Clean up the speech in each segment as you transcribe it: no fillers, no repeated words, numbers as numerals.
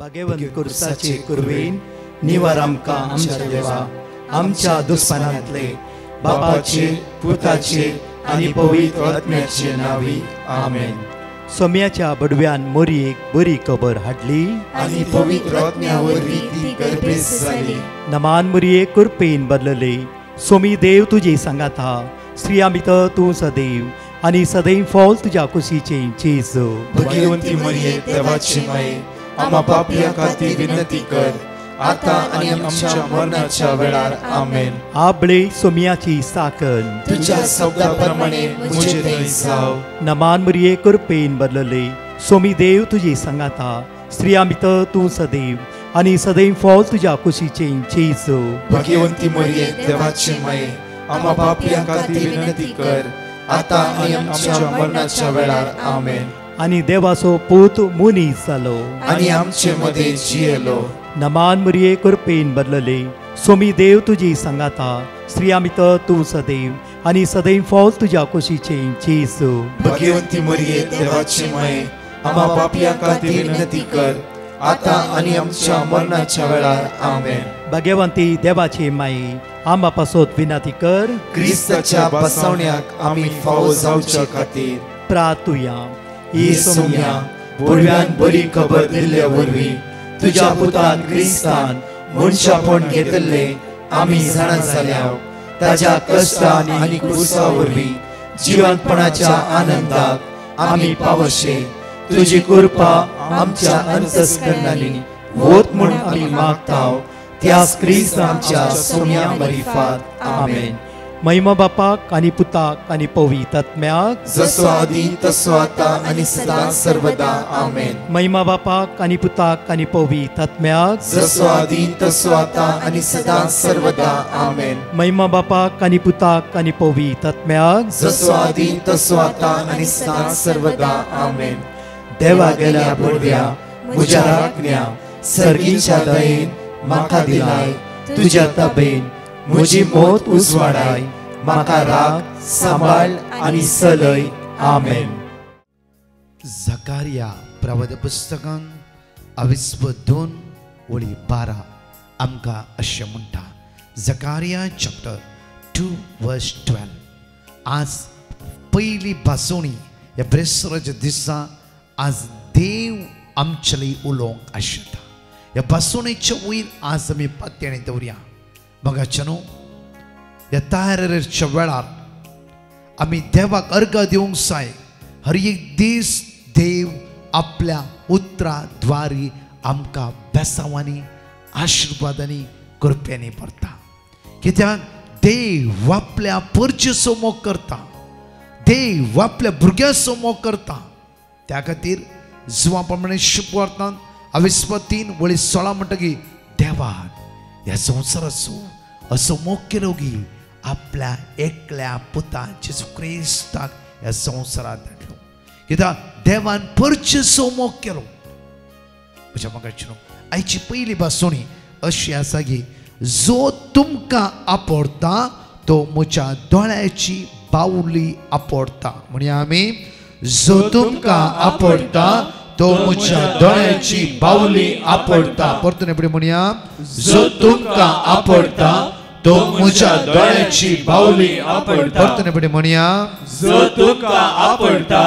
भगवंत कुर्साचे कुरवेन निवार आमकां आमच्या देवा आमच्या दुस्मनांतले बापाचे पुताचे आनी पवित्र आत्म्याचे नावी आमेन. सोम्याच्या बडव्यान मोरयेक बरी खबर हाडली आनी पवित्र आत्म्या वरवीं ती गर्भेस जाली. नमान मोरये कुरपेन बदलले. सोमी देव तुजे सांगात हा. स्त्रिया भितर तूं सदैव आनी सदैव फॉल तुज्या कुशीचे जेजू. भगवंती मरिये देवाची माये आम्हा पापियां खातीर विनंती कर आता आनी आमच्या मरणाच्या वेळार आमेन. आबळे सोम्याची साकन तुझ्या शब्दाप्रमाणे मुझे थंय जाव. नमान मोरये कुरपेन बदलले. सोमी देव तुजे सांगात हा. स्त्रिया भितर तूं सदैव आनी सदैव फॉल तुज्या कुशीचे जेजू. भगवंती मरिये देवाची माये आम्हा पापियां खातीर विनंती कर आता आनी आमच्या मरणाच्या वेळार आमेन. आनी देवाचो पूत मुनीस जालो आनी आमचे मदे जियेलो. नमान मोरये कुरपेन बदलले. सोमी देव तुजी सांगात हा. स्त्रिया भितर तूं सदैव आनी सदैव फॉल तुज्या कुशीचे जेजू. भगवंती मरिये देवाची माये आम्हा पापियां खातीर विनंती कर आता आनी आमच्या मरणाच्या वेळार आमेन. भगवंती देवाचे माये आम्हा पासत विनंती कर. क्रिस्ताच्या बसवण्याक आमी फावो जावच्या खातीर प्रार्थुया. ही सोम्या बडव्यान बरी खबर दिल्ल्या वरवीं तुज्या पुतान क्रिस्तान मनशापण घेतले आमी जाणा जाल्या. ताज्या कश्टान आनी क्रुसा वरवीं जिवंतपणाच्या आनंदाक आमी पावशे. तुजी कृपा आमच्या अंतस्करणांनी वोत म्हूण आमी मागताव. त्याच क्रिस्त आमच्या सोम्या मरिफात आमेन. महिमा बापाक आनी पुताक आनी पवित्र आत्म्याक जसो आदी तसो आता आनी सदां सर्वदा आमेन. महिमा बापाक आनी पुताक आनी पवित्र आत्म्याक जसो आदी तसो आता आनी सदां सर्वदा आमेन. महिमा बापाक आनी पुताक आनी पवित्र आत्म्याक जसो आदी तसो आता आनी सदां सर्वदा आमेन. देवा गेल्या बडव्या म्हज्या राखण्या सर्गीच्या दयेन म्हाका दिलाय. तुज्या तबेन म्हजी मोत उजवाडाय. म्हाका राख सांबाळ आनी चलय आमेन. झकारिया प्रवद पुस्तकान 22:12 आमकां अशें म्हणटा. झकारिया चॅप्टर 2:12. आज पयली बासोणी ह्या ब्रेसराच्या दिसा आज देव आमचेली उलोवंक आशिता. ह्या बासोणेच्या वयर आज आमी पातयेणी दवरया. मगाच्यानू ह्या तयारेच्या वेळार आमी देवाक अर्घ दिवंक जाय. हर एक दीस देव आपल्या उतराद्वारी आमकां बेसांवांनी आशिर्वादांनी कृपेनी भरता. कित्याक देव आपल्या परचेचो मोग करता. देव आपल्या भुरग्याचो मोग करता. त्या खातीर जुवा प्रमाणे शुभवार्तांत 23:16 म्हणटकीर देवान ह्या संवसाराचो असो मोग केलो की आपल्या एकल्या पुता जेजू क्रिस्ताक ह्या संवसारांत धाडलो. कित्याक देवान परचेचो मोग केलो. म्हज्या मगाची आयची पयली बासोणी अशी आसा की जो तुमकां आपोडटा तो म्हज्या दोळ्याची बावली आपोडता. म्हणया आमी जो तुमकां आपोडटा तो म्हज्या दोळ्याची बावली आपोडता. परतून एपडी म्हणया जो तुमकां आपोडता तो म्हज्या दोळ्याची बावली आपोडता. परतून एपडी म्हणया जो तुमकां आपोडता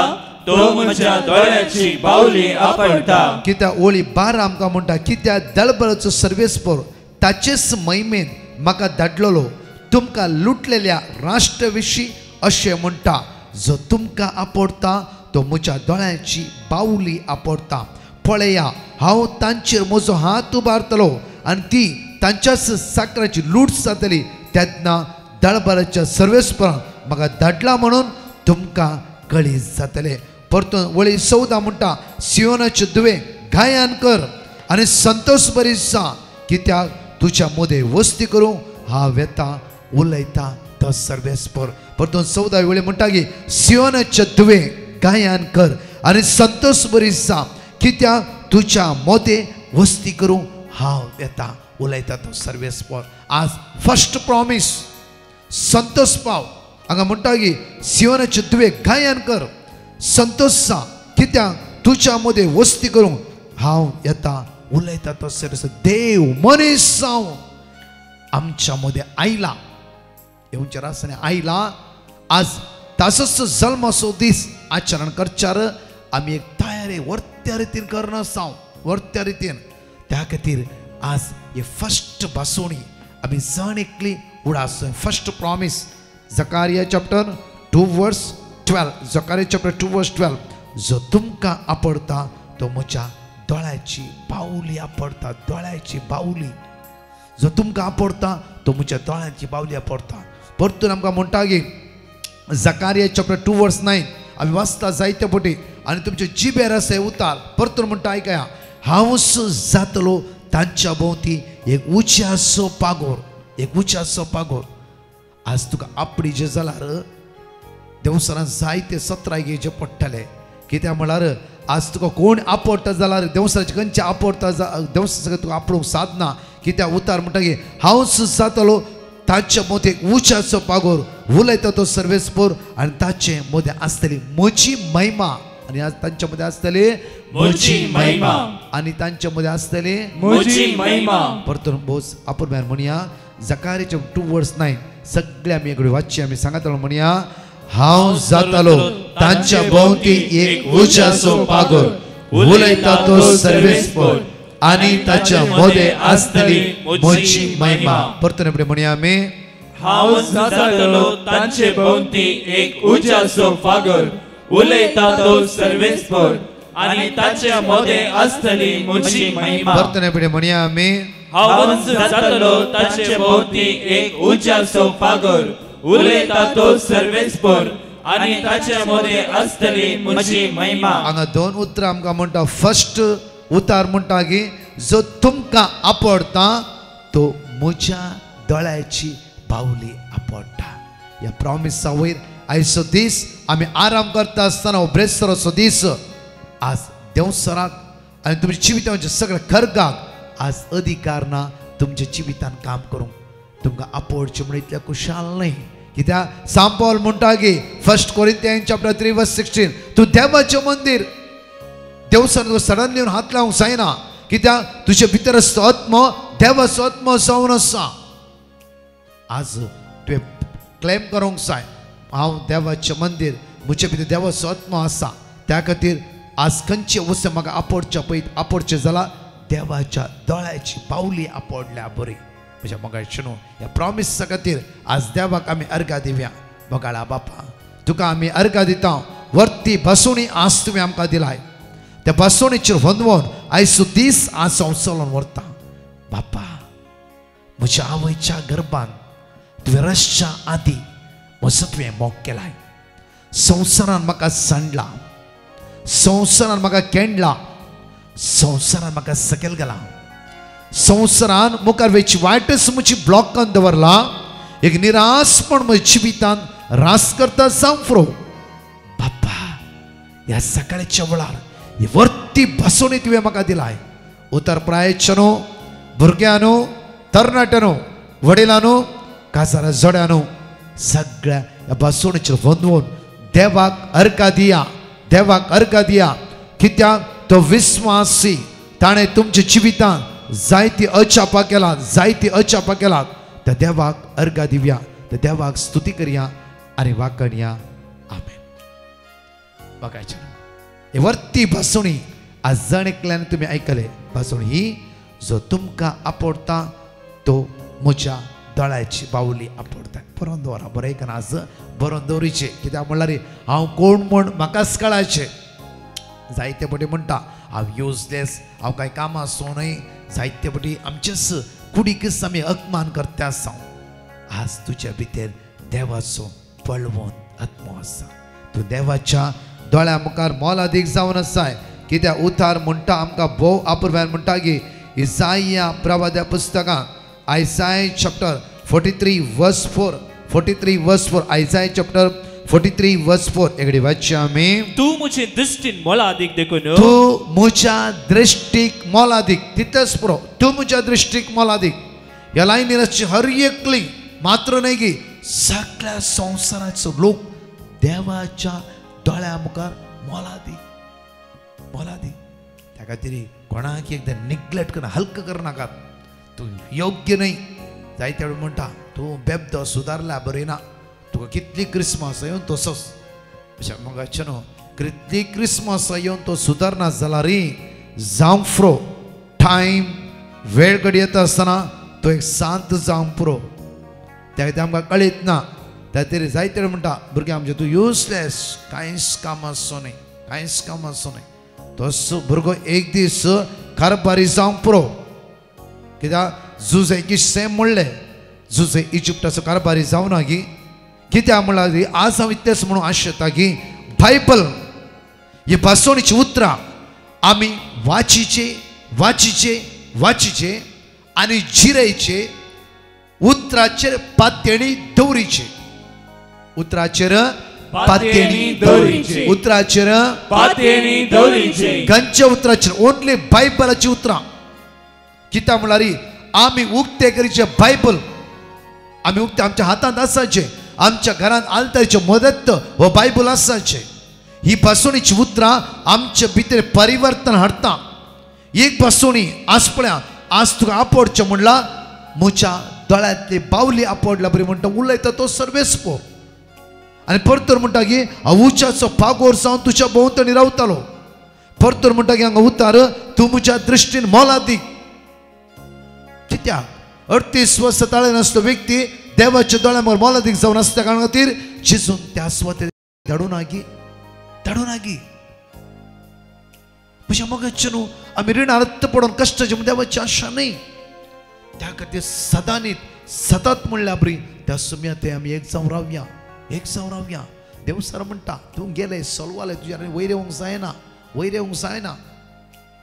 तो म्हज्या दोळ्याची बावली आपोडता. कित्याक ओळी 12 आमकां म्हणटा कित्याक दळबळाचो सर्वेस्पर ताचेच महिमेन म्हाका धाडलेलो तुमकां लुटलेल्या राष्ट्रा विशीं अशें म्हणटा. जो तुमकां आपोडता तो म्हज्या दोळ्याची बावली आपोडता. पळया हांव तांचेर म्हजो हात उबारतलो आनी ती तांच्याच साकराची लूट जातली. तेन्ना दळबराच्या सर्वेस्परान म्हाका धाडला म्हणून तुमकां कळीत जातले. परतून वळी 14 म्हणटा सियोनाचे दुवे गायन कर आनी संतोश बरी जा. कित्याक तुज्या मदें वस्ती करूं हांव येता उलयता तो सर्वेस्पर. परतून 14 वेळी म्हणटा की सियोनाचे दुवे गायन कर आनी संतोष बरी जा. कित्याक तुज्या मदें वस्ती करूं हांव येता उलयता तो सर्वेस्पर. आज फर्स्ट प्रॉमिस संतोष पाव हांगा म्हणटा की सियोनाचे दुवे गायन कर संतोष जा. कित्याक तुज्या मदें वस्ती करूं हांव येता उलयता तो सरस देव मनीस जावन आमच्या मध्ये आयला. येवच्या रासाने आयला. आज तासच जल्माचो दीस आचरण करचार आमी एक तयारी वर्त्या रितीन करना साव वर्त्या रितीन. त्या खातीर आज हे फर्स्ट बासोणी आमी जण एकली उडास. First promise Zechariah chapter 2:12. Zechariah chapter 2:12. जो तुमकां आपडता तो म्हज्या दोळ्याची बावली आपडता. दोळ्याची बावली. जो तुमकां आपडता तो म्हज्या दोळ्याची बावली आपडता. परतून आमकां म्हणटा की जकारिया चॅप्टर 2:9 आमी वाचता जायते पटी आनी तुमचे जिबेर आसा उतार. परतून म्हणटा आयकया हांवच जातलो तांच्या भोंवती एक उच्यासो पागोर. एक उच्यासो पागोर. आज तुका आपडी जे जाल्यार देवसरान जायते सत्राय घेवचे पडटले. कित्याक म्हळ्यार आज तुका कोण आपडटा जाल्यार देवसराचे खंयचे आपडटा देवसरा तुका आपणूक साधना. कित्याक उतार म्हणटा की हांवच जातलो ताच्या मदें एक उच्याचो पागोर. उलयता तो सर्वेस्पर आनी ताचे मदें आसतली म्हजी महिमा. आनी आज तांच्या मदें आसतली म्हजी महिमा. आनी तांच्या मदें आसतली म्हजी महिमा. परतून बोस आपूण भायर म्हणया जकारिया 2:9 सगळे आमी एक वाचची आमी सांगतलो म्हणया हांव जातलो तांच्या भोंवती एक उच्याचो पागोर. उलयता तो सर्वेस्पर आनी ताच्या मदें आसतली म्हजी महिमा. परतून फुडें म्हणया आमी हांव जातलो तांचे भोंवती एक उज्याचो फागर. उलयता तो सर्वेस्पर आनी ताच्या मदें आसतली म्हजी महिमा. परतून फुडें म्हणया आमी हांव जातलो तांचे भोंवती एक उज्याचो फागर. उलयता तो सर्वेस्पर आनी ताच्या मदें आसतली म्हजी महिमा. हांगा दोन उतरां आमकां म्हणटा. फर्स्ट उतार म्हणटा की जो तुमकां आपडटा तो म्हज्या दोळ्याची बावली आपडटा. ह्या प्रॉमिसा वयर आयचो दीस आमी आराम करता आसतना हो ब्रेस्तराचो दीस आज देवसराक आनी तुमच्या जिवितांच्या सगळ्या खर्गाक आज अधिकार ना तुमच्या जिवितान काम करूंक. तुमकां आपडचें म्हणून इतलें खुशाल न्हय. कित्याक सांत पौल म्हणटा की 1 कोरिंथियन्स चॅप्टर 3:16 तूं देवाचें मंदीर देवसरान सडन येवन हात लावंक जायना. कित्याक तुजे भितर आसता आत्मो देवाचो आत्मो जावन आसा. आज तुवें क्लेम करूंक जाय हांव देवाचें मंदीर म्हजे भितर देवाचो आत्मो आसा. त्या खातीर आज खंयचे वस्तू म्हाका आपडचे पळय आपडचे जाल्यार देवाच्या दोळ्याची बावली आपडल्या बरी. म्हज्या मोगाळशेनो ह्या प्रॉमिसा खातीर आज देवाक आमी अर्घा दिवया. मोगाळा बापा तुका आमी अर्घा दिता. वर्ती बसोणी आज तुवें आमकां दिलाय. त्या बसोणेचेर वंदवून आयचो दीस आज हांव चलोन व्हरता. बापा म्हज्या आवयच्या गर्भान तुवें रसच्या आदी म्हजो तुवें मोग केलाय. संवसारान म्हाका सांडला. संवसारान म्हाका केंडला. संवसारान म्हाका सकयल गेला. संवसारान मुखार वेची वायटच म्हजी ब्लॉक करून दवरला. एक निराशपण म्हज्या जिवितान रास करता सांफरो. बापा ह्या सकाळच्या वेळार ही वर्ती बसोणी तुवें म्हाका दिलाय. उतर प्रायेच्यांनो भुरग्यांनो तरणाट्यांनो वडिलांनो काजारा जोड्यांनो सगळ्या ह्या बसोणेचेर वंदवून देवाक अर्घा दिया. देवाक अर्घा दिया. कित्याक तो विस्वासी ताणें तुमच्या जिवितान जायती अचापा केला. जायती अचापा केला. त्या देवाक अर्घा दिवया. त्या देवाक स्तुती करया आनी वाकणया. आमेन. बघायचे हे वर्ती बसोणी आज जण एकल्यान तुमी आयकले. बसोणी ही जो तुमकां आपडटा तो म्हज्या दोळ्याची बावली आपडटा. बरोवन दवरा. बरें आयकना आज बरोवन दवरीचे. कित्याक म्हणल्यार हांव कोण म्हूण म्हाकाच कळाचें. जायते पटी म्हणटा हांव युजलेस हांव कांय कामां आसूं न्हय. जायते पटी आमचेच कुडीकच आमी अपमान करता आसा. आज तुज्या भितर देवाचो पळवून आत्मो आसा. तूं देवाच्या दोळ्या मुखार मोलादीक जावन आसाय. कित्याक उतार म्हणटा आमकां भोव आपुरव्यान म्हणटा की इसाया प्रवाद्या पुस्तकांत आयसाय चॅप्टर 43:4 43:4 आयसाय चॅप्टर 43:4 एकडे वाचचे आमी. तू मुझे दृष्टीन मोलादीक देखून तू म्हज्या दृष्टीक मोलादीक. तितलेच पुरो तू म्हज्या दृष्टीक मोलादीक. ह्या लायनीर हर एकली मात्र न्हय की सगळ्या संवसाराचो लोक देवाच्या दोळ्या मुखार मोलादीक मोलादीक. त्या खातीर कोणाक एकदां निग्लेक्ट करना, हलकं कर नाकात. तू योग्य नाही. जायते वेळ म्हणटा तू बेबदो सुदारला बरें ना, तुका कितली क्रिसमस येवन तसोच. अशें मगाचे न्हू, कितली क्रिसमस येवन तो सुदारना जाल्यार जावंक फ्रो टायम वेळ घडी येता आसतना तो एक सांत जावंक पुरो. त्या खातीर आमकां कळीत ना. त्या खातीर जायते वेळ म्हणटा भुरगे आमचे तूं युजलेस, कांयच काम आसचो न्ही, कांयच काम आसचो न्ही. तो भुरगो एक दीस कारबारी जावंक पुरो. कित्याक जुजेकी सेम म्हणलें, जुजे इजिप्टाचो कारबारी जावना की. कित्याक म्हणल्यार आज हांव इतलेंच म्हणून आशेता की बायबल ही भासोणीची उतरां आमी वाचीचे वाचीचे वाचीचे आनी जिरेचे, उतराचेर पातयेणी दवरीचे. उतराचेर पातयेणी दवरीचे. उतराचेर पातयेणी दवरीचे. खंयच्या उतराचेर? ओन्ली बायबलाची उतरां. कित्याक म्हळ्यार आमी उक्ते करीचे बायबल, आमी उक्ते आमच्या हातांत आसाचे, आमच्या घरांत आल्तारीचे मदत हो बायबल आसाचे. ही भासोणीची उतरां आमच्या भितर परिवर्तन हाडटा. एक भासोणी आज पळया, आज तुका आपडचें म्हणला म्हज्या दोळ्यांतली बावली आपडला बरी म्हणटा उलयता तो सर्वेस्पो. आनी परतूर म्हणटा की हांव उच्याचो पागोर जावन तुज्या भोंवतणी रावतालो. परतूर म्हणटा की हांगा उतार तूं म्हज्या दृश्टीन मोलादीक. कित्याक 38 वर्सां ताळेन आसलो व्यक्ती देवाच्या दोळ्या मगर मोलादीक जावन आसल्या कारणा खातीर जेजून त्या स्वाते धाडूनागी धाडूनागी. म्हज्या मोगाचे न्हू, आमी रिणार्थ पडोवन कश्टाचे देवाची आशा न्ही. त्या खातीर सदांनीत सतत म्हणल्या बरी त्या सुम्याते आमी एक जावन रावया, एक जावन रावया. देव सर म्हणटा तूं गेले सोलवाले तुज्या वयर येवंक जायना, वयर येवंक जायना.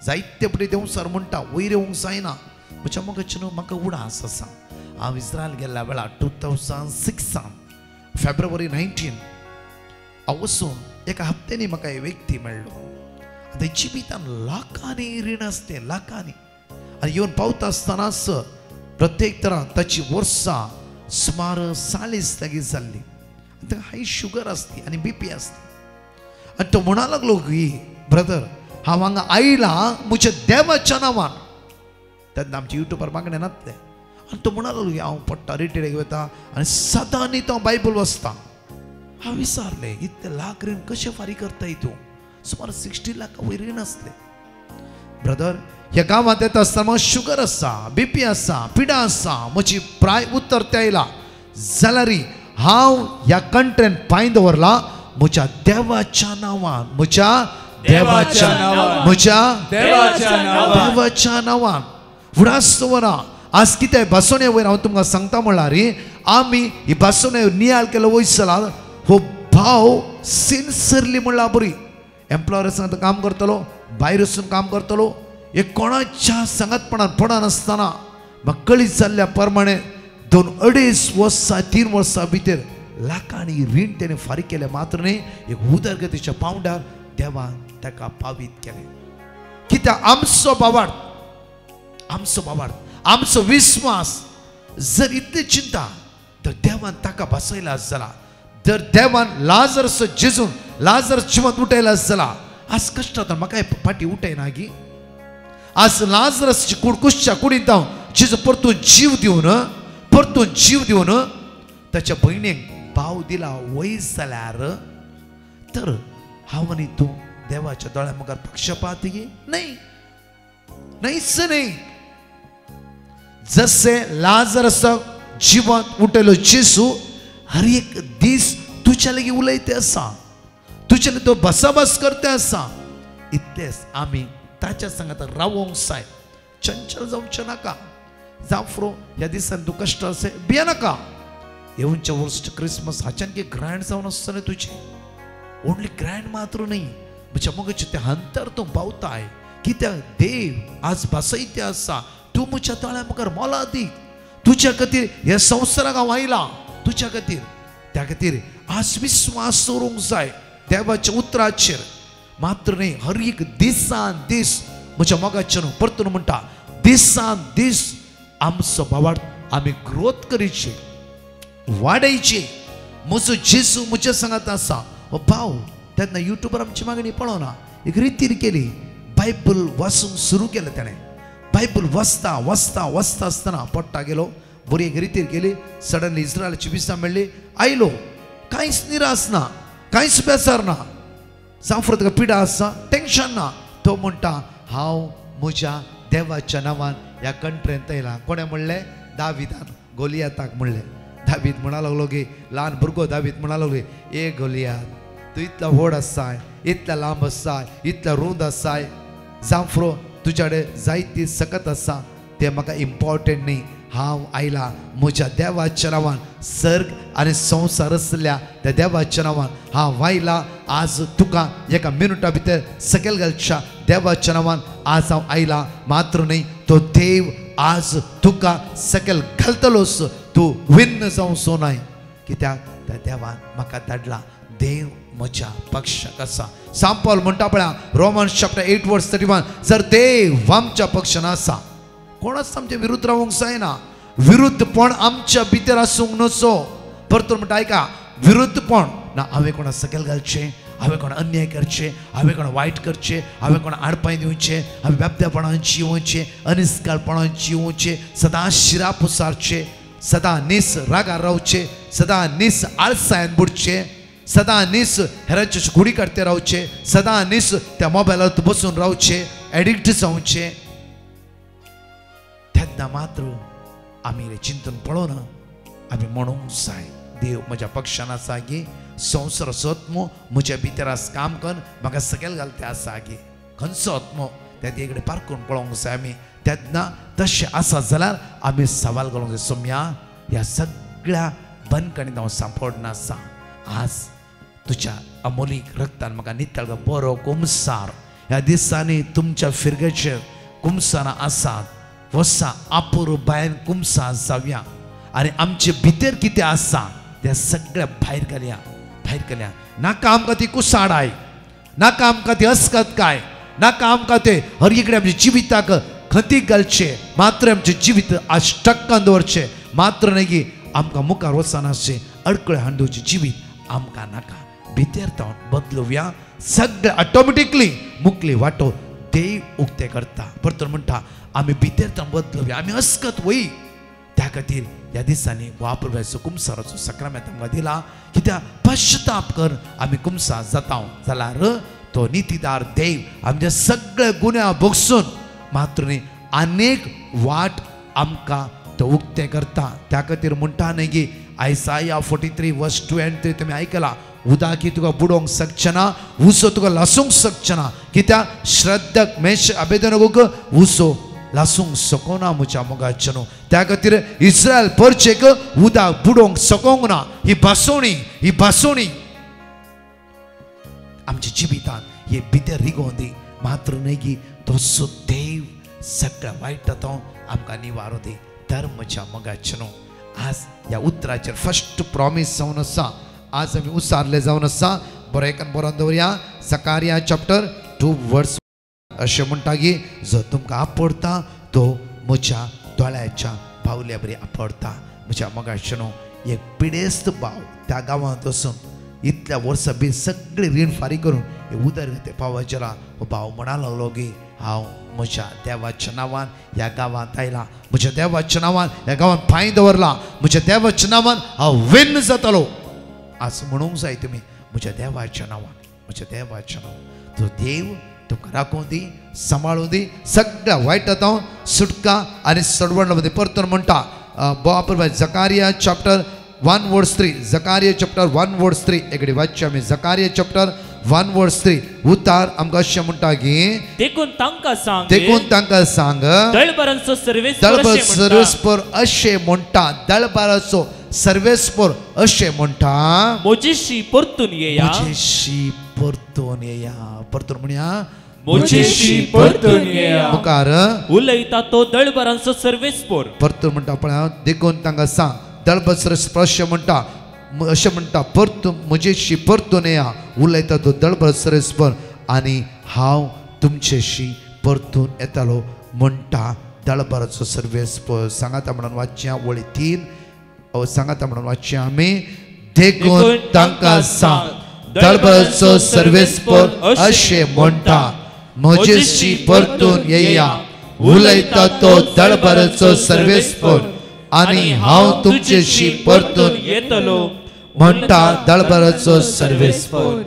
जायते पटी देव सर म्हणटा वयर येवंक जायना. म्हज्या मोगाचे न्हू, म्हाका उडास आसा. हांव इस्रायल गेल्ल्या वेळार 2006 फेब्रुवारी 19 हांव वचून एका हप्त्यानी म्हाका एक व्यक्ती मेळ्ळो. आतां जिवितान लाखांनी रीण आसलें, लाखांनी. आनी येवन पावता आसतनाच प्रत्येक तरां ताची वर्सां सुमार 40 लागीं जाल्ली. ताका हाय शुगर आसली आनी BP आसली. आनी तो म्हणा लागलो की ब्रदर हांव हांगा आयला म्हज्या देवाच्या नांवान. तेन्ना आमच्या युट्यूबार मागणें नासलें. आनी तो म्हणा लागलो की हांव पडटा रिटिरेक वता आनी सदांनी तो बायबल वाचता. हांव विचारलें इतले लाख रीण कशें फारीक करता तूं? सुमार 60 लाख वयर रीण आसलें. ब्रदर ह्या गांवांत येता आसतना म्हाका शुगर आसा, BP आसा, पिडा आसा, म्हजी प्राय उत्तर ते आयला जाल्यार हांव ह्या कंट्रेन पांय दवरला म्हज्या देवाच्या नांवान, म्हज्या देवाच्या नांवान, म्हज्या देवाच्या नांवान. फुडास दवरा. आज कितें भासोण्या वयर हांव तुमकां सांगता म्हणल्यार आमी ही भासोण्या नियाळ केलो वयसला हो भाव सिन्सियरली म्हणल्यार बरी एम्प्लॉयर सांगता काम करतलो, भायर वचून काम करतलो. एक कोणाच्या सांगातपणान पडनासतना म्हाका कळीत जाल्ल्या प्रमाणे 2-2.5 वर्सां 3 वर्सां भितर लाखांनी रीण तेणें फारीक केलें. मात्र न्ही एक उदरगतीच्या पावंड्यार देवान ताका पावीत केलें. कित्याक आमचो बाबाड, आमचो बाबाड, आमचो विश्वास जर इतली चिंता तर देवान ताका बसयला जाल्यार, जर देवान लाजरस जेजून लाजरस जिवंत उठयला जाल्यार आज कश्टांत म्हाका फाटी उठयना गी. आज लाजरसची कूड कुशच्या कुडींत हांव जेजू परतून जीव दिवन ताच्या भयणीक भाव दिला वयस जाल्यार तर हांव आनी तूं देवाच्या दोळ्या मुखार पक्षपाती नाही, नाहीच नाही. जसे लाजरसाक जिवंत उठयलो जेजू हर एक दीस तुज्या लागीं उलयते आसा, तुज्या लागीं तो बसाबस करते आसा. इतलेच आमी ताच्या सांगात रावोंक जाय. चंचल जावचें नाका. जावं फ्रो ह्या दिसान तूं कश्ट असे भिये नाका. येवनच्या वर्स्ट क्रिसमस हाच्यान की ग्रँड जावन आसतलें तुजें. ओन्ली ग्रँड मात्र न्ही, म्हज्या मोगाचें तें अंतर तूं पावताय. कित्याक देव आज बसयते आसा. तूं म्हज्या दोळ्या मुखार मोलादीक. तुज्या खातीर ह्या संवसाराक हांव आयला तुज्या खातीर. त्या खातीर आज विश्वास दवरूंक जाय देवाच्या उतराचेर. मात्र न्ही हर एक दिसान दीस म्हज्या मोगाचें न्हू परतून म्हणटा दिसान दीस आमचो बाबाड आमी ग्रोथ करीचे, वाडयचे. म्हजो जेजू म्हज्या सांगात आसा. हो भाव तेन्ना युट्यूबार आमची मागणी पळोवना. एक रितीन केली बायबल वाचूंक सुरू केलं त्याने. बायबल वाचता वाचता वाचता असताना पडटा गेलो, बरी एक रितीर गेली. सडनली इस्रायलाची विसा मेळ्ळी. आयलो, कांयच निराश ना, कांयच बेजार ना, जावं तुका पिडा आसा, टेन्शन ना. तो म्हणटा हांव म्हज्या देवाच्या नांवान ह्या कंट्रेंत येयला. कोणें म्हणलें? दाविदान गोलियाताक म्हणलें. दावीद म्हणा लागलो गे, ल्हान भुरगो दावीद म्हणा लागलो, ए गोलियात, तूं इतलो व्हड आसाय, इतलो लांब आसाय, इतलो रुंद आसाय, जांफ्रो तुज्या कडेन जायती सकत आसा, तें म्हाका इम्पॉर्टंट न्ही. हांव आयला म्हज्या देवाच्या नांवान, सर्ग आनी संवसार आसल्या त्या देवाच्या नांवान हांव आयला. आज तुका एका मिनटा भितर सकयल घालच्या देवाच्या नांवान आज हांव आयला. मात्र न्ही, तो देव आज तुका सकयल घालतलोच, तूं विन्न जावचो नाय, कित्याक त्या देवान म्हाका धाडला. देव म्हज्या पक्षाक आसा. सांत पौल म्हणटा पळय रोमन्स चॅप्टर 8 वर्स 31, जर देव आमच्या पक्षान आसा, कोणच आमच्या विरुद्ध रावंक जायना. विरुद्धपण आमच्या भितर आसूंक नसो. परतून म्हणटा आयका, विरुद्धपण ना, हांवें कोणा सकयल घालचें, हांवें कोणा अन्याय करचें, हांवें कोणा वायट करचें, हांवें कोणा आडपांय दिवचें, हांवें बेबदेपणान जिवचें, अनिस्काळपणान जिवचें, सदां शिरा पुसारचें, सदां नीस रागार रावचें, सदां नीस आळसायेन बुडचें, सदां नीस हेरांचे कुडी काडते रावचें, सदां नीस त्या मोबायलार बसून रावचें, एडिक्ट जावचें. तेन्ना मात्र आमी हें चिंतून पळोवन आमी म्हणूंक जाय, देव म्हज्या पक्षान आसा गे, संवसार असो आत्मो म्हज्या भितर आस काम करून म्हाका सकयल घालता आसा गे. खंयचो आत्मो त्या देवा कडेन पारखून पळोवंक जाय आमी. तेन्ना तशें आसा जाल्यार आमी सवाल घालूंक जाय, सोम्या ह्या सगळ्या बंदखणींत हांव सांपडना आसा. आज तुज्या अमोलीक रक्तान म्हाका नितळ बरो कुमसार ह्या दिसांनी तुमच्या फिरगेचेर कुमसारां आसात. वसा आपूर भायर कुमसां जावया आनी आमचे भितर कितें आसा तें सगळें भायर घालया, भायर घालया. नाका आमकां ती कुसाडाय, नाका आमकां ती अस्कतकाय, नाका आमकां ते हर एक आमच्या जिविताक खंतीक घालचें. मात्र आमचें जिवीत आश्टक्कान दवरचें. मात्र न्ही की आमकां मुखार वचना अशें अडकळे हांडोवचें जिवीत आमकां नाका. भितर जावन बदलुया. सगळें ऑटोमॅटिकली मुखली वाटो देव उक्ते करता. परतून म्हणटा आमी भितर जावन बदलुया, आमी अस्कत वय. त्या खातीर ह्या दिसांनी वापरपाचो कुमसाराचो सक्रामेंत आमकां दिला. कित्याक पश्चाताप कर आमी कुमसार जाता जाल्यार तो नितीदार देव आमचे सगळे गुन्या भोगसून मात्र न्ही अनेक वाट आमकां तो उक्ते करता. त्या खातीर म्हणटा न्ही की आयसाया 43 वर्स 2 and 3 तुमी आयकला, उदाकी तुका बुडोवंक शकचना, उसो तुका लासूंक शकचना. कित्याक श्रद्धक मेश अबेदनगोक उसो लासूंक सकोना म्हज्या मोगाचें. त्या खातीर इस्रायल परचेक उदक बुडोवंक सकोंक ना. ही भासोणी आमच्या जिवितांत हे भितर रिगोवन दी. मात्र न्ही की तसो देव सगळ्या वायटांतूं आमकां निवारो दी. तर म्हज्या मोगाचें आज ह्या उतराचेर फर्स्ट प्रॉमिस जावन आसा. आज आमी उसारले जावन आसा. बरो एकान बरोवन दवरया. जकारिया चॅप्टर 2 वर्स अशें म्हणटा की जो तुमकां आपडटा तो म्हज्या दोळ्याच्या बावल्या बरी आपडता. म्हज्या मोगाचें एक पिडेस्त भाव त्या गांवांत वचून इतल्या वर्सां भितर सगळी रीण फारीक करून हे उदरगती पावचेला. हो भाव म्हणा लागलो की हांव म्हज्या देवाच्या नांवान ह्या गांवांत आयला, म्हज्या देवाच्या नांवान ह्या गांवांत पांय दवरला, म्हज्या देवाच्या नांवान हांव विन्न जातलो. आज म्हणूंक जाय तुमी म्हज्या देवाच्या नांवान, म्हज्या देवाच्या नांवान. तो देव तुमकां राखूं दी, सांबाळूं दी, सगळ्या वायटांतूं सुटका आनी सडवण मध्ये. परतून म्हणटा बापूर जकारिया चॅप्टर 1 वर्स 3, जकारिया चॅप्टर 1 वर्स 3 एकडे वाचचे आमी. जकारिया चॅप्टर 1 वर्स 3 उतार आमकां अशें म्हणटा की देखून तांकां सांग दळबरांचो सर्वेस्पर अशें म्हणटा. दळबराचो सर्वेस्पर अशें म्हणटा म्हजेशी परतून येया, म्हजेशी परतून येया. परतून म्हणया म्हजेशी परतून येया. मुखार उलयता तो दळबरांचो सर्वेस्पर. परतून म्हणटा पळय देखून तांकां सांग दळबराचो स्पर्श म्हणटा अशें म्हणटा परतून म्हजेशी परतून येया. उलयता तो दळबराचो सर्वेस्पर आनी हांव तुमचेशी परतून येतालो म्हणटा दळबराचो सर्वेस्पर. सांगाता म्हणून वाचया वळी 3 सांगाता म्हणून वाचया आमी. देखून तांकां सांग दळबराचो सर्वेस्पर अशें म्हणटा म्हजेशी परतून येया उलयता तो दळबराचो सर्वेस्पर आणि हांव तुमचेशी परतून येतलो म्हणटा दळबराचो सर्वेस्पर.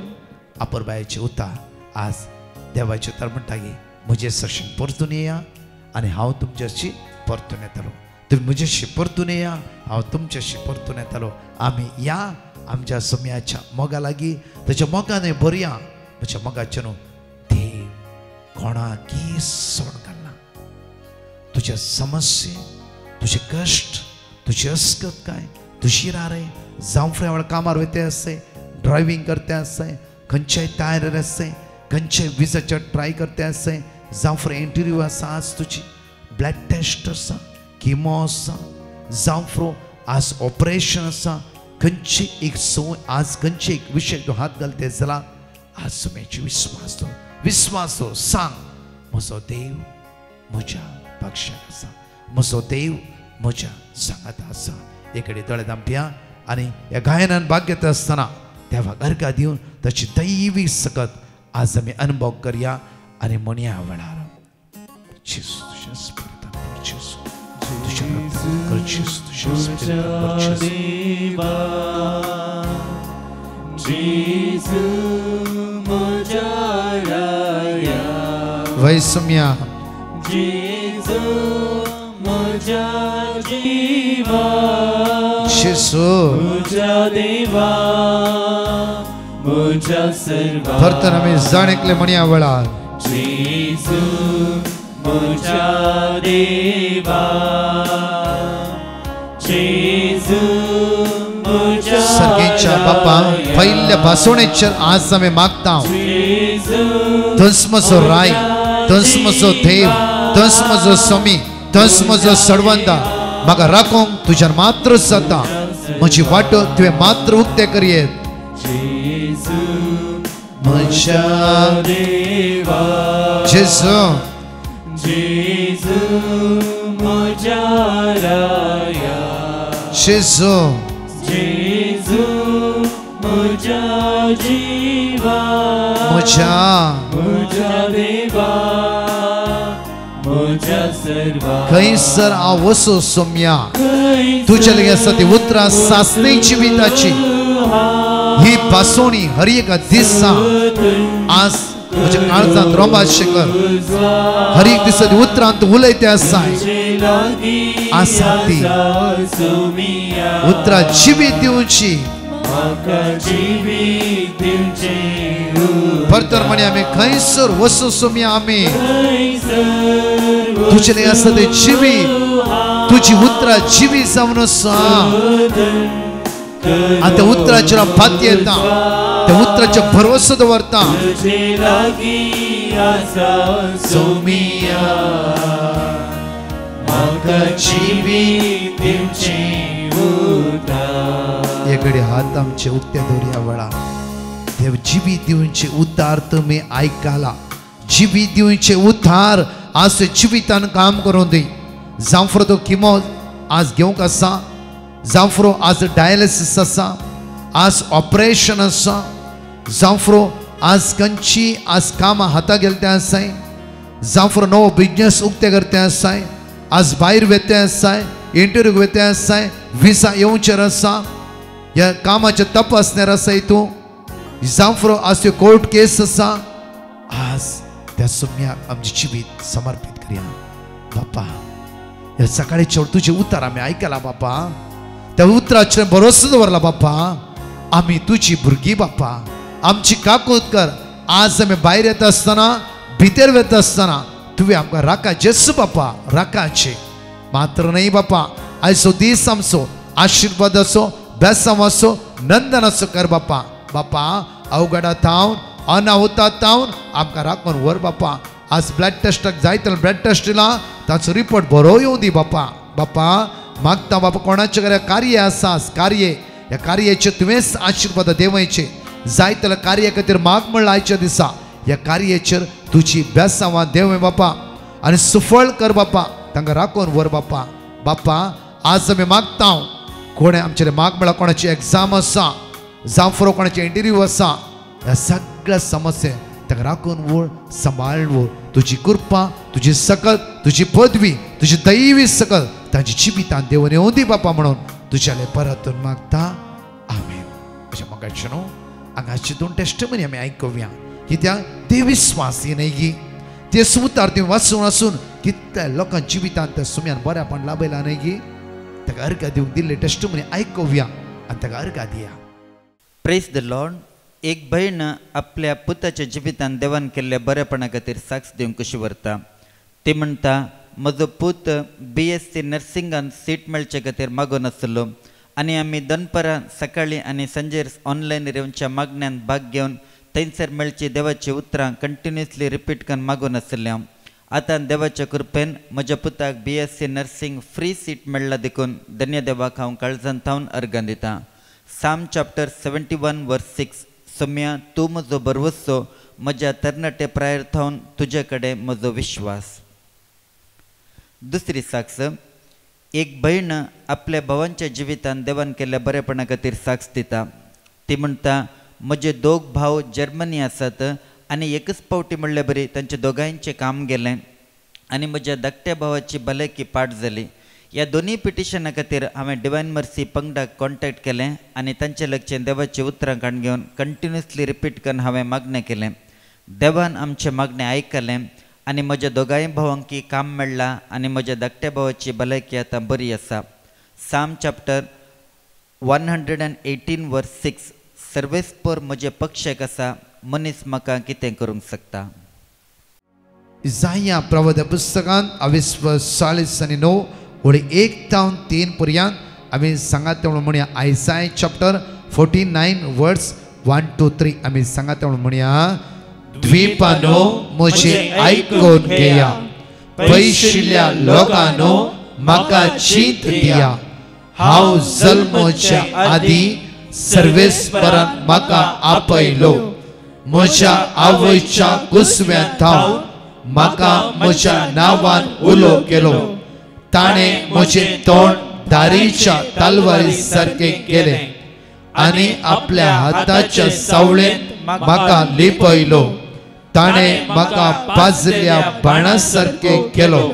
अपुरबायेचे उतार आज देवाचे उतार म्हणटा की म्हजे सरशीन परतून येया आणि हांव तुमच्याशी परतून येतलो. तुम्ही म्हजेशी परतून येया हांव तुमच्याशी परतून येतलो. आमी या आमच्या सोम्याच्या मोगा लागीं ताच्या मोगान बरया. म्हज्या मोगाचे न्हू देव कोणाकी सोडून घालना. तुझे समस्ये तुझे कश्ट तुझी अस्कतकाय तुझी रारे जावं फुडें वेळ कामार वयते आसताय ड्रायव्हिंग करते आसताय खंयच्याय तयारेर आसताय खंयच्याय विजाचेर ट्राय करते आसताय जावं फुडें इंटरव्यू आसा आज तुजी ब्लड टेस्ट आसा किमो आसा जावं फुडें आज ऑपरेशन आसा खंयची एक आज खंयचे एक विशय तूं हात घालते जाल्यार आज तुमची विस्वास दवर सांग म्हजो देव म्हज्या पक्षाक आसा म्हजो देव म्हज्या सांगात आसा. एकडे दोळे धांपया आनी ह्या गायनान भाग घेता आसतना देवाक अर्घा दिवन ताची दैवी सकत आज आमी अनुभव करया आनी म्हणया वेळार वैसम्या भरतन आमी जाणेकले म्हणया वेळार सर्गेच्या बापा पहिल्या भासोणेचेर आज आमी मागता थंस म्हजो राय थंस म्हजो देव थंस म्हजो स्वामी थंस म्हजो सडवंदा म्हाका राखोंक तुज्यान मात्र जाता. म्हजी वाटो तुवें मात्र उक्ते करयेत. म्हज्या देवा जेजू म्हज्या राया जेजू म्हज्या जिवा म्हज्या देवा खंयसर हांव वसो सोम्या तुज्या लागीं आसा ती उतरां सासणी जिविताची ही पासोणी हर एका दिसा आज म्हज्या काळजांत रोमांच कर. हर एक दिसा ती उतरां तूं उलयते आसाय आसा ती उतरां जिवीत दिवची परतर म्हणे आमी खंयसर वसो सोम्या आमी तुजे लागीं आसा ते जिवीत तुजी उतरां जिवीत जावन आसा. आनी त्या उतराचेर हांव भात येता त्या उतराचेर भरवसो दवरता. सोम्या म्हाका जिवीत दिवचें उतार. एकडे हात आमचे उक्ते दवरया वेळार देव जिवीत दिवचे उतार तुमी आयकला. जिवीत दिवचे उतार आज जिवितान काम करूं दी. जावं फुडें तो किमो आज घेवंक आसा जावं फुडें आज डायलिसीस आसा आज ऑपरेशन आसा जावं फुडें आज खंयची आज कामां हाता गेले ते आसाय जावं फुडें नवो बिजनेस उक्ते करते आसाय आज भायर वेते आसाय इंटरव्यू वेते आसाय विजा येवचेर आसा ह्या कामाचे तपासण्यार आसा हितूं जावं फुडें आज त्यो कोर्ट केस आसा आज त्या सोम्याक आमचे जिवीत समर्पित करया. बापा ह्या सकाळीचे तुझे उतार आमी आयकला बापा त्या उतराचेर भरोसो दवरला बापा. आमी तुजी भुरगीं बापा आमची काकूत कर. आज आमी भायर येता आसतना भितर वता आसतना तुवें आमकां राखा जेसू बापा राखाचे मात्र न्ही बापा. आयचो दीस आमचो आशिर्वादाचो बेसांवाचो नंदनाचो कर बापा. बापा अवघडात थावन अनाहुतात थावन आमकां राखून व्हर बापा. आज ब्लड टेस्टाक जायत ब्लड टेस्ट दिला ताचो रिपोर्ट बरो येवं दी बापा. बापा मागता बापा कोणाचे घरा कार्य आसा कार्य ह्या कार्याचे तुवेंच आशिर्वाद देवयचे जायतले कार्या खातीर माग म्हणला आयच्या दिसा ह्या कार्याचेर तुजी बेसांवां देव बापा आनी सुफळ कर बापा. तांकां राखून व्हर बापा. बापा आज आमी मागता कोणे आमचे माग म्हणला कोणाची एग्जाम आसा जावं फुडें कोणाचे इंटरव्यू आसा ह्या सगळ्या समस्ये ताका राखून वळ, सांबाळून वळ. तुजी कृपा, तुजी सकल, तुजी पदवी, तुजी दैवी सकल ताची जिवितांत देवन येवं दी बापा म्हणून तुज्याले परतून मागता. आमेन. अशें म्हाका न्हू हांगाची 2 टेस्टमनी आमी आयकुया. कित्याक ते विस्वासी न्हय गी ते सुतार ते वाचून वाचून कितल्या लोकांच्या जिवितांत त्या सुम्यान बऱ्यापण लाभयला न्हय गी. ताका अर्घ दिवंक दिल्ले टेस्टमनी आयकुया आनी ताका अर्घ दिया. Praise the lord. एक भयण आपल्या पुताच्या जिवितांत देवान केल्ल्या बरेपणा खातीर साक्ष दिवंक कशी व्हरता. ती म्हणटा, म्हजो पूत BSc नर्सिंगान सीट मेळचे खातीर मागून आसलो आनी आमी दनपरां सकाळीं आनी सांजेर ऑनलायन येवच्या मागण्यांत भाग घेवन थंयसर मेळची देवाची उतरां कंटिन्युअसली रिपीट करून मागून आसलें हांव. आतां देवाच्या कृपेन म्हज्या पुताक BSc नर्सिंग फ्री सीट मेळ्ळा देखून धन्य देवाक हांव काळजांत थावन अर्घ दितां. साम चॅप्टर 71 वर्स 6. सम्या तूं म्हजो बरवस्सो, म्हज्या तरणाटे प्रायर थावन तुजे कडेन म्हजो विश्वास. दुसरी साक्ष. एक भयण आपल्या भावांच्या जिवितांत देवान केल्ल्या बरेपणा खातीर साक्ष दिता. ती म्हणटा, म्हजे 2 भाव जर्मनी आसात आनी एकच पावटी म्हणले बरी तांचे दोगांयचें काम गेलें आनी म्हज्या धाकट्या भावाची भलायकी पाड जाली. ह्या दोनी पिटिशना खातीर हांवें डिवायन मर्सी पंगडाक कॉन्टॅक्ट केलें आनी तांचे लक्षें देवाची उतरां काण घेवन कंटिन्युअसली रिपीट करून हांवें मागणें केलें. देवान आमचें मागणें आयकलें आनी म्हज्या दोगांय भावांकी काम मेळ्ळां आनी म्हज्या धाकट्या भावाची भलायकी आतां बरी आसा. साम चॅप्टर 118 वर्स 6. सर्वेस्पर म्हजे पक्षाक आसा, मनीस म्हाका कितें करूंक शकता. इसाया प्रवक्त्या पुस्तकांत 40:9 वळी 1-3 पर्यंत आमी सांगात म्हणून म्हणया. आयसाय चॅप्टर 49 वर्स 1-3 आमी सांगात म्हणून म्हणया. द्वीपानो म्हजे आयकून घेया, पयशिल्ल्या लोकांनो म्हाका चींत दिया. हांव जल्माच्या आदी सर्वेस्परान म्हाका आपयलो, म्हज्या आवयच्या कुसव्यांत हांव म्हाका म्हज्या नांवान उलो केलो. ताणें म्हजें तोंड दारीच्या तलवारी सारकें केलें आनी आपल्या हाताच्या सावळेन म्हाका लिपयलो. ताणें म्हाका पाजल्या बाणा सारकें केलो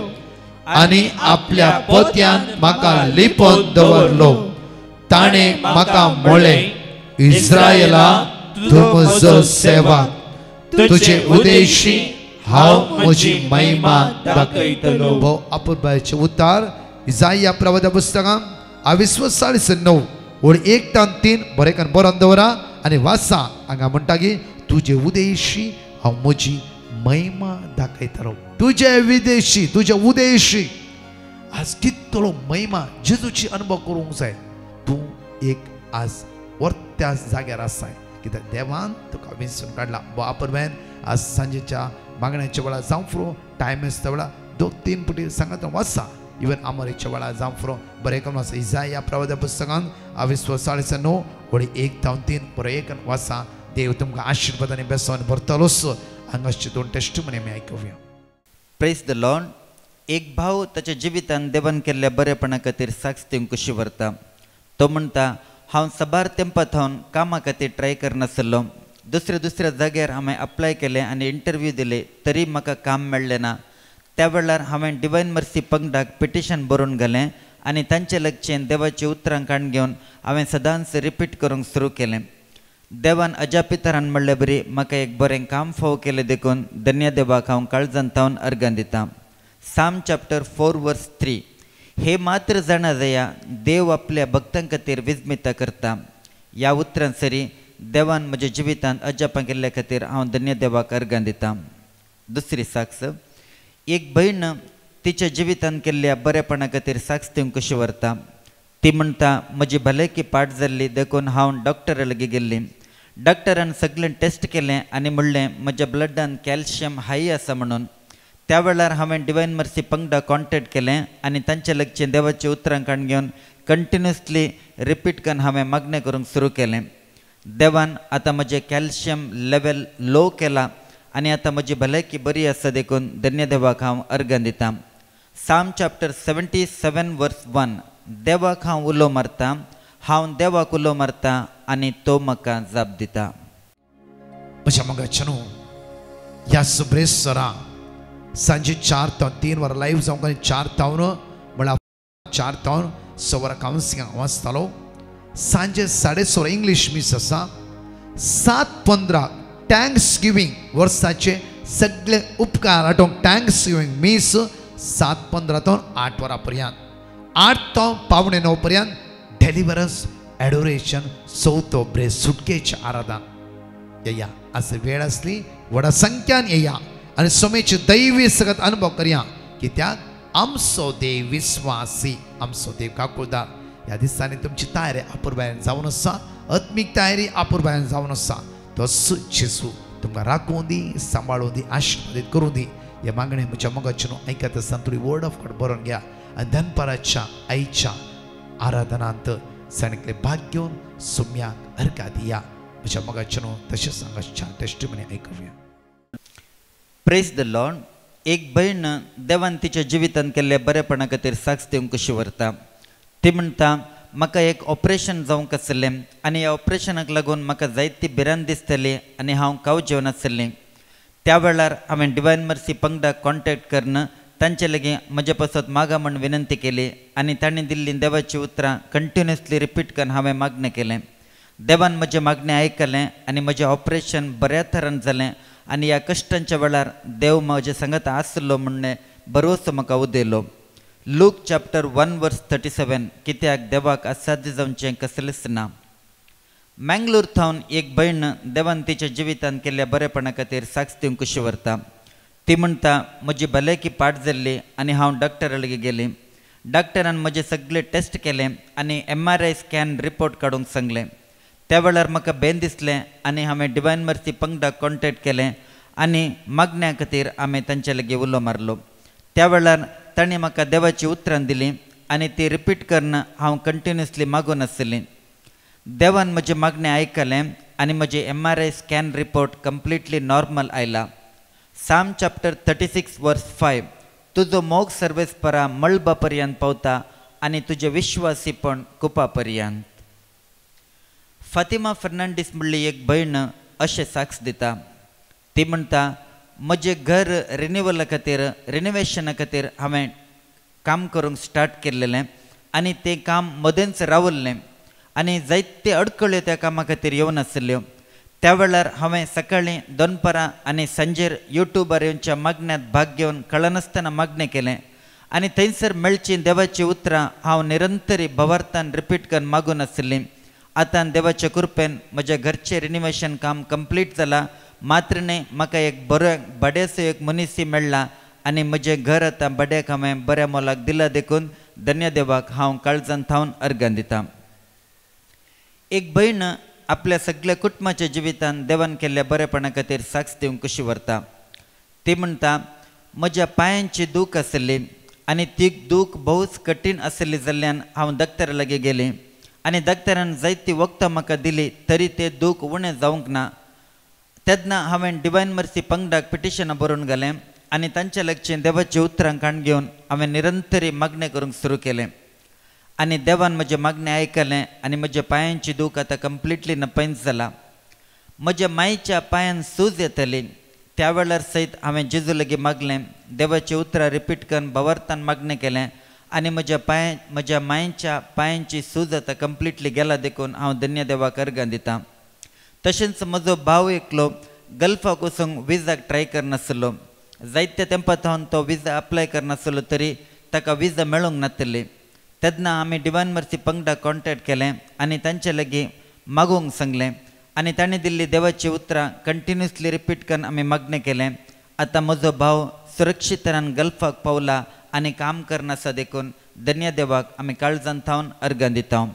आनी आपल्या पोत्यान म्हाका लिपोवन दवरलो. ताणें म्हाका म्हळें, इस्रायेला तूं म्हजो सेवक, तुजे उद्देशी हांव म्हजी महिमा दाखयतलो. भोव अपुर्बायेचें उतार इसाया प्रवक्त्या पुस्तकांत 40:9 वळी 1-3 बरें बरोवन दवरा आनी वाचा. हांगा म्हणटा की तुजे उद्देशी हांव म्हजी महिमा दाखयतलो. तुजे विदेशी, तुजे उद्देशी आज कितलो महिमा जेजूची अनुभव करूंक जाय. तूं एक आज वर्त्या जाग्यार आसाय कित्याक देवान तुका वेंचून काडला. बापरवेन आज सांजेच्या मागण्याच्या वेळा जावं फुरो टायम आसता वेळा 2-3 पुटी सांगात वाचा. इवन आमरेच्या वेळा जावं फुरो बरें करून वाचा. इसाया प्रवक्त्या पुस्तकांत 40:9 वळी 1-3 बरें करून वाचा. देव तुमकां आशिर्वादांनी बेसोन भरतलोच. हांगाचे 2 टेस्टमनी आमी आयकुया. Praise the lord. एक भाव ताच्या जिवितांत देवान केल्ल्या बरेपणा खातीर साक्ष दिवंक कशी व्हरता. तो म्हणटा, हांव सबार तेंपां थावन कामा खातीर ट्राय करनासलो. दुसऱ्या जाग्यार हांवें अप्लाय केलें आनी इंटरव्यू दिले, तरी म्हाका काम मेळ्ळें ना. त्या वेळार हांवें डिवायन मर्सी पंगडाक पिटिशन बरोवन घालें आनी तांचे लक्षेन देवाची उतरां काण घेवन हांवें सदांच रिपीट करूंक सुरू केलें. देवान अजापितरान म्हणलें बरी म्हाका एक बरें काम फावो केलें देखून धन्य देवाक हांव काळजांत थावन अर्घ दितां. साम चॅप्टर 4 वर्स 3. हे मात्र जाणा जाया, देव आपल्या भक्तां खातीर विजमिता करता. ह्या उतरां सरी देवान म्हज्या जिवितांत अजापां केल्ल्या खातीर हांव धन्य देवाक अर्घ दितां. दुसरी साक्ष. एक भयण तिच्या जिवितांत केल्ल्या बरेपणा खातीर साक्ष दिवंक कशी व्हरता. ती म्हणटा, म्हजी भलायकी पाड जाल्ली देखून हांव डॉक्टरा लागीं गेल्ली. डॉक्टरान सगळें टेस्ट केलें आनी म्हणलें म्हज्या ब्लडान कॅल्शियम हाय आसा म्हणून. त्या वेळार हांवें डिवायन मर्सी पंगडा कॉन्टॅक्ट केलें आनी तांचे लक्षें देवाची उतरां काण घेवन कंटिन्युअसली रिपीट करून हांवें मागणें करूंक सुरू केलें. देवान आतां म्हजें कॅल्शियम लेवल लो केला आनी आतां म्हजी भलायकी बरी आसा देखून धन्य देवाक हांव अर्घ दितां. साम चॅप्टर 77 वर्स 1. देवाक हांव उलो मारतां, हांव देवाक उलो मारतां आनी तो म्हाका जाप दिता. म्हज्या मोगाचें न्हू ह्या सुब्रेसरा सांजे 4 तो 3 वर लाईव्ह जावंक 4 तावन म्हळ्यार 4 तावन 6 वरां काउन्सिलिंगाक वाचतालो. सांजे 16:30 इंग्लीश मीस आसा. 7:15 थँक्स गिविंग वर्साचे सगळे उपकार आठोवंक थँक्स गिविंग मीस 7:15 तो 8 वरां पर्यंत. 8 तो 8:45 पर्यंत डेलिव्हरन्स एडोरेशन चवथो ब्रेस सुटकेचे आराधन. येया असं वेळ असली व्हडा संख्यान येया आणि सोमेची दैवी सगत अनुभव करया. कित्याक आमचो देव विश्वासी, आमचो देव काकुळदार. ह्या दिसांनी तुमची तयारी अपुरबायन जावन आसा, आत्मीक तयारी अपुरबायन जावन आसा. तो जेजू तुमकां राखूं दी, सांबाळूं दी, आशिर्वादीत करूं दी. हे मागणें म्हज्या मोगाचे न्हू आयकत आसतना थोडी वर्ड ऑफ गॉड बरोवन घ्या आनी दनपाराच्या आयच्या आराधनांत सणकले भाग घेवन सोम्याक अर्घा दिया. म्हज्या मोगाचे न्हू तशेंच सांगाच्या टेस्टिमनी आयकुया. Praise the lord. एक भयण देवान तिच्या जिवितान केल्ल्या बरेपणा खातीर साक्ष दिवंक कशी व्हरता. ती म्हणटा म्हाका एक ऑपरेशन जावंक आसलें आनी ह्या ऑपरेशनाक लागून म्हाका जायती भिरांत दिसताली आनी हांव कांव जेवनासलें. त्या वेळार हांवें डिवायन मर्सी पंगडाक कॉन्टॅक्ट करून तांचे लागीं म्हजे पासत मागा म्हण विनंती केली आनी तांणी दिल्ली देवाची उतरां कंटिन्युअसली रिपीट करून हांवें मागणें केलें. देवान म्हजें मागणें आयकलें आनी म्हजें ऑपरेशन बऱ्या तरान जालें आनी ह्या कश्टांच्या वेळार देव म्हजे सांगत आसलो म्हणणे भरवसो म्हाका उदेलो. लूक चॅप्टर 1:37 कित्याक देवाक असाध्य जावचें कसलेंच ना. मँगलोर थावन एक भयण देवान तिच्या जिवितान केल्ल्या बरेपणा खातीर साक्ष दिवंक कशी व्हरता. ती म्हणटा म्हजी भलायकी पाड जाल्ली आनी हांव डॉक्टरा लागीं गेली. डॉक्टरान म्हजे सगळे टेस्ट केले आनी MRI स्कॅन रिपोर्ट काडूंक सांगलें. त्या वेळार म्हाका भेन दिसलें आनी हांवें डिवायन मर्सी पंगडाक कॉन्टॅक्ट केलें आनी मागण्या खातीर हांवें तांचे लागीं उलो मारलो. त्या वेळार तांणी म्हाका देवाची उतरां दिलीं आनी ती रिपीट करून हांव कंटिन्युअसली मागून आसली. देवान म्हजें मागणें आयकलें आनी म्हजे MRI scan report completely normal आयला. साम चॅप्टर 36:5 तुजो मोग सर्वेस्परा मळबा पर्यंत पावता आनी तुजें विश्वासीपण कुपा पर्यंत. फातिमा फर्नांडीस म्हणली एक भयण अशें साक्ष दिता. ती म्हणटा म्हजें घर रिन्युवला खातीर रिनोवेशना खातीर हांवें काम करूंक स्टार्ट केल्लें आनी तें काम मदेंच रावल्लें आनी जायते अडखळ्यो त्या कामा खातीर येवन आसल्यो. त्या वेळार हांवें सकाळीं दनपारां आनी सांजेर युट्यूबार येवच्या मागण्यांत भाग घेवन कळनासतना मागणें केलें आनी थंयसर मेळचीं देवाचीं उतरां हांव निरंतरी भवार्थान रिपीट करून मागून आसलीं. आतां देवाच्या कृपेन म्हज्या घरचें रिनोवेशन काम कंप्लीट जालां. मात्र न्ही म्हाका एक बड्यासो एक मनीसय मेळ्ळा आनी म्हजें घर आतां बड्याक हांवें बऱ्या मोलाक दिलां देखून धन्य देवाक हांव काळजान थावन अर्गां दितां. एक भयण आपल्या सगळ्या कुटुंबाच्या जिवितान देवान केल्ल्या बरेपणा खातीर साक्ष दिवंक कशी व्हरता. ती म्हणटा म्हज्या पांयांची दूख आसली आनी ती दूख भोवच कठीण आसली जाल्ल्यान हांव दोतोरा लागीं गेली आनी दोतोरान जायती वखदां म्हाका दिली तरी तें दूख उणें जावंक ना. तेन्ना हांवें डिवायन मर्सी पंगडाक पिटिशनां बरोवन घालें आनी तांच्या लागचीं देवाची उतरां काण घेवन हांवें निरंतरी मागणें करूंक सुरू केलें आनी देवान म्हजें मागणें आयकलें आनी म्हज्या पांयांची दूख आतां कंप्लिटली नपैंच जाला. म्हज्या मायेच्या पांयान सूज येताली. त्या वेळार सयत हांवें जेजू लागीं मागलें, देवाची उतरां रिपीट करून भवार्थान मागणें केलें आनी म्हज्या मायेच्या पांयांची सूज आतां कंप्लिटली गेला देखून हांव धन्य देवाक अर्गां दितां. तशेंच म्हजो भाव एकलो गल्फाक वचूंक विजाक ट्राय करनासलो. जायत्या तेंपात हांव तो विजा अप्लाय करनासलो तरी ताका विजा मेळूंक नासली. तेन्ना आमी डिवायन मर्सी पंगडाक कॉन्टॅक्ट केलें आनी तांचे लागीं मागूंक सांगलें आनी तांणी दिल्ली देवाची उतरां कंटिन्युअसली रिपीट करून आमी मागणें केलें. आतां म्हजो भाव सुरक्षीत तरान गल्फाक पावला आनी काम करनासा देखून धन्य देवाक आमी काळजान थावन अर्गां दिता.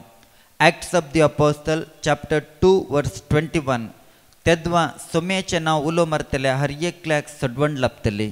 Acts of the Apostle chapter 2:21 तेदवा सोम्याचें नांव उलो मारतल्या हर एकल्याक सडवण लाभतली.